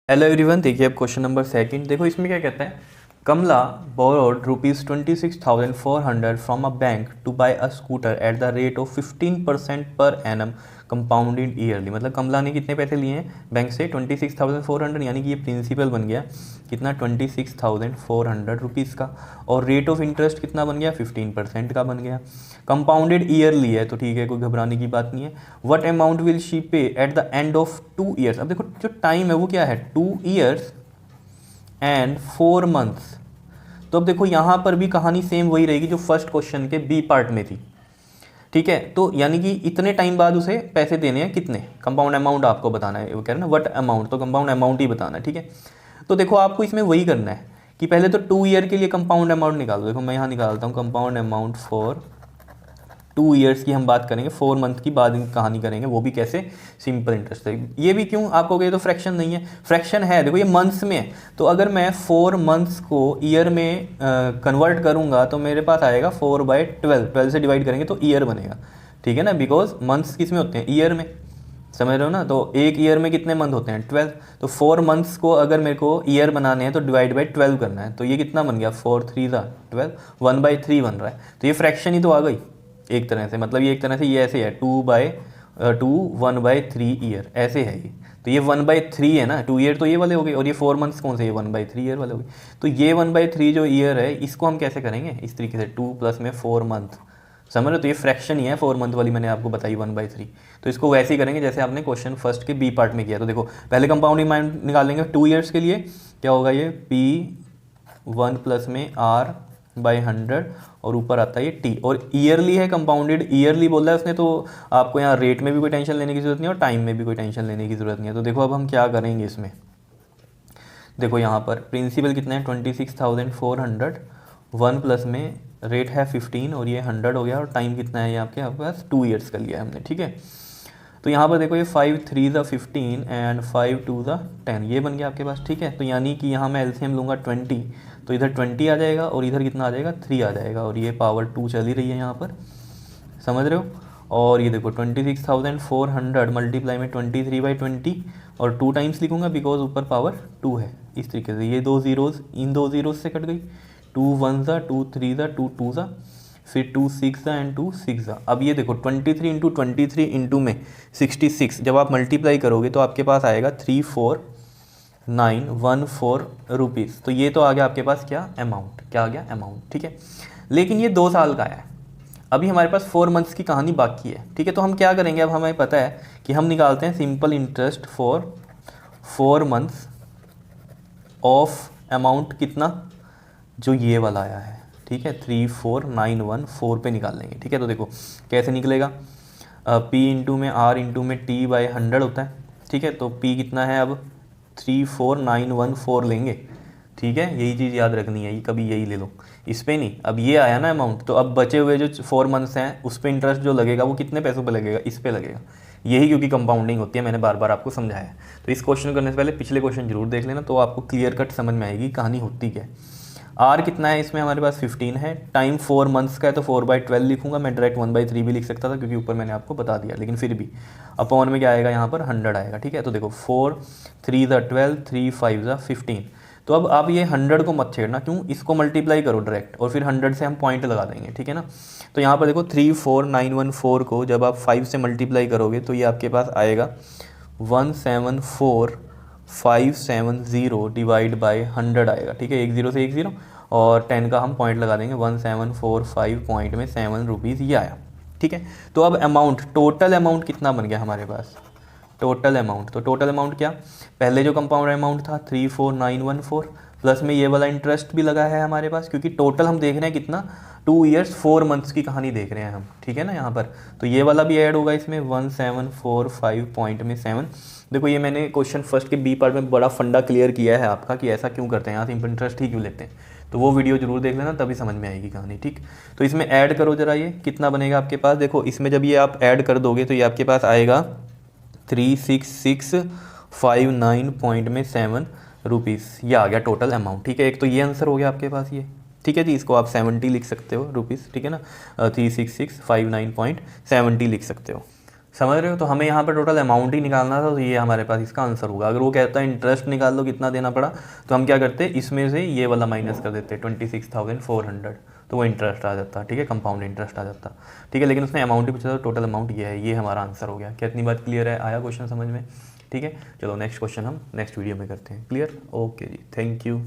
Hello everyone, देखिए अब question number second. देखो इसमें क्या कहता है, Kamala borrowed ₹26,400 from a bank to buy a scooter at the rate of 15% per annum compounded yearly. मतलब कमला ने कितने पैसे लिए हैं बैंक से 26,400, यानी कि ये प्रिंसिपल बन गया कितना 26,400 रुपीज़ का, और रेट ऑफ इंटरेस्ट कितना बन गया 15% का बन गया। कंपाउंडेड ईयरली है तो ठीक है, कोई घबराने की बात नहीं है। व्हाट अमाउंट विल शी पे at the end of 2 years. अब देखो जो टाइम है वो क्या है 2 ईयर्स एंड 4 मंथ्स। तो अब देखो यहाँ पर भी कहानी सेम वही रहेगी जो फर्स्ट क्वेश्चन के बी पार्ट में थी, ठीक है। तो यानी कि इतने टाइम बाद उसे पैसे देने हैं, कितने, कंपाउंड अमाउंट आपको बताना है, वो कह रहे हैं ना व्हाट अमाउंट, तो कंपाउंड अमाउंट ही बताना है, ठीक है। तो देखो आपको इसमें वही करना है कि पहले तो 2 ईयर के लिए कंपाउंड अमाउंट निकालो। देखो मैं यहाँ निकालता हूँ कंपाउंड अमाउंट फॉर 2 ईयर्स की हम बात करेंगे, 4 मंथ की बाद कहानी करेंगे, वो भी कैसे, सिंपल इंटरेस्ट है। ये भी क्यों आपको ये तो फ्रैक्शन नहीं है, फ्रैक्शन है, देखो ये मंथ्स में है। तो अगर मैं 4 मंथ्स को ईयर में कन्वर्ट करूंगा तो मेरे पास आएगा 4/12, 12 से डिवाइड करेंगे तो ईयर बनेगा, ठीक है ना, बिकॉज मंथ्स किस में होते हैं, ईयर में, समझ रहे हो ना। तो एक ईयर में कितने मंथ होते हैं 12, तो 4 मंथ्स को अगर मेरे को ईयर बनाने हैं तो डिवाइड बाई 12 करना है। तो ये कितना बन गया 4 3 12, 1/3 बन रहा है। तो ये फ्रैक्शन ही तो आ गई एक तरह से, मतलब ये एक तरह से ये ऐसे है 2/2 1/3 ईयर ऐसे है ये। तो ये 1/3 है ना, 2 ईयर तो ये वाले हो गए, और ये 4 मंथ्स कौन से, ये 1/3 ईयर वाले हो गए। तो ये 1/3 जो ईयर है इसको हम कैसे करेंगे, इस तरीके से 2 प्लस में 4 मंथ, समझ रहे हो। तो ये फ्रैक्शन ही है 4 मंथ वाली, मैंने आपको बताई 1/3। तो इसको वैसे ही करेंगे जैसे आपने क्वेश्चन फर्स्ट के बी पार्ट में किया। तो देखो पहले कंपाउंडिंग माइंड निकालेंगे 2 ईयर्स के लिए, क्या होगा ये P1 प्लस में R/100 और ऊपर आता है ये T, और ईयरली है, कंपाउंडेड ईयरली बोल रहा है उसने, तो आपको यहाँ रेट में भी कोई टेंशन लेने की जरूरत नहीं है और टाइम में भी कोई टेंशन लेने की जरूरत नहीं है। तो देखो अब हम क्या करेंगे इसमें, देखो यहाँ पर प्रिंसिपल कितना है 26,400, 1 प्लस में रेट है 15 और ये 100 हो गया, और टाइम कितना है ये आपके पास 2 ईयर्स का लिया है हमने, ठीक है। तो यहाँ पर देखो ये 5 3 15 एंड 5 2 10, ये बन गया आपके पास, ठीक है। तो यानी कि यहाँ मैं एलसीएम लूँगा 20, तो इधर 20 आ जाएगा और इधर कितना आ जाएगा 3 आ जाएगा, और ये पावर 2 चल ही रही है यहाँ पर, समझ रहे हो। और ये देखो 26,400 मल्टीप्लाई में 23/20 और 2 टाइम्स लिखूंगा बिकॉज ऊपर पावर 2 है, इस तरीके से। ये 2 ज़ीरोज़ इन 2 ज़ीरोज़ से कट गई, 2 1 ज़ा 2 3 ज़ा 2 2 ज़ा, फिर 2 6 ज़ा एंड 2 6 ज़ा। अब ये देखो 23 इंटू 23 इंटू में 66, जब आप मल्टीप्लाई करोगे तो आपके पास आएगा 34,914 रुपीज़। तो ये तो आ गया आपके पास क्या अमाउंट, क्या आ गया अमाउंट, ठीक है। लेकिन ये 2 साल का है, अभी हमारे पास 4 मंथ्स की कहानी बाकी है, ठीक है। तो हम क्या करेंगे, अब हमें पता है कि हम निकालते हैं simple interest for 4 months of amount कितना, जो ये वाला आया है, ठीक है, 34,914 पे निकाल लेंगे, ठीक है। तो देखो कैसे निकलेगा, P इंटू में R इंटू में T/100 होता है, ठीक है। तो P कितना है अब 34,914 लेंगे, ठीक है। यही चीज़ याद रखनी है, ये कभी यही ले लो, इस पे नहीं। अब ये आया ना अमाउंट, तो अब बचे हुए जो 4 मंथ्स हैं उस पे इंटरेस्ट जो लगेगा वो कितने पैसों पे लगेगा, इस पे लगेगा, यही क्योंकि कंपाउंडिंग होती है, मैंने बार बार आपको समझाया है। तो इस क्वेश्चन करने से पहले पिछले क्वेश्चन जरूर देख लेना, तो आपको क्लियर कट समझ में आएगी कहानी होती क्या है। आर कितना है इसमें हमारे पास 15 है, टाइम 4 मंथ्स का है तो 4/12 लिखूंगा, मैं डायरेक्ट 1/3 भी लिख सकता था क्योंकि ऊपर मैंने आपको बता दिया, लेकिन फिर भी अपॉन में क्या आएगा यहाँ पर 100 आएगा, ठीक है। तो देखो 4 3 12, 3 5 15। तो अब आप ये 100 को मत छेड़ना, क्यों, इसको मल्टीप्लाई करो डायरेक्ट और फिर 100 से हम पॉइंट लगा देंगे, ठीक है ना। तो यहाँ पर देखो 34,914 को जब आप 5 से मल्टीप्लाई करोगे तो ये आपके पास आएगा 174,570 डिवाइड बाई 100 आएगा, ठीक है, 1 0 से 1 0 और 10 का हम पॉइंट लगा देंगे, 1745 पॉइंट में 7 रुपीज़ ये आया, ठीक है। तो अब अमाउंट, टोटल अमाउंट कितना बन गया हमारे पास, टोटल अमाउंट, तो टोटल अमाउंट क्या, पहले जो कंपाउंड अमाउंट था 34,914 प्लस में ये वाला इंटरेस्ट भी लगा है हमारे पास, क्योंकि टोटल हम देख रहे हैं कितना 2 ईयर्स 4 मंथ्स की कहानी देख रहे हैं हम, ठीक है ना यहाँ पर। तो ये वाला भी ऐड होगा इसमें 1745 पॉइंट में 7। देखो ये मैंने क्वेश्चन फर्स्ट के बी पार्ट में बड़ा फंडा क्लियर किया है आपका कि ऐसा क्यों करते हैं, यहाँ से इंटरेस्ट ही क्यों लेते हैं, तो वो वीडियो जरूर देख लेना तभी समझ में आएगी कहानी, ठीक। तो इसमें ऐड करो जरा, ये कितना बनेगा आपके पास, देखो इसमें जब ये आप ऐड कर दोगे तो ये आपके पास आएगा 36,659 पॉइंट में 7 रुपीज़, ये आ गया टोटल अमाउंट, ठीक है। एक तो ये आंसर हो गया आपके पास ये, ठीक है जी, इसको आप 70 लिख सकते हो रुपीज़, ठीक है ना, 36,659.70 लिख सकते हो। समझ रहे हो? तो हमें यहाँ पर टोटल अमाउंट ही निकालना था, तो ये हमारे पास इसका आंसर होगा। अगर वो कहता है इंटरेस्ट निकाल लो कितना देना पड़ा, तो हम क्या करते, इसमें से ये वाला माइनस कर देते 26,400, तो वो इंटरेस्ट आ जाता, ठीक है, कंपाउंड इंटरेस्ट आ जाता, ठीक है। लेकिन उसने अमाउंट ही पूछा था, टोटल अमाउंट ये है, ये हमारा आंसर हो गया। क्या इतनी बात क्लियर है? आया क्वेश्चन समझ में? ठीक है, चलो नेक्स्ट क्वेश्चन हम नेक्स्ट वीडियो में करते हैं। Clear? Okay ji, thank you.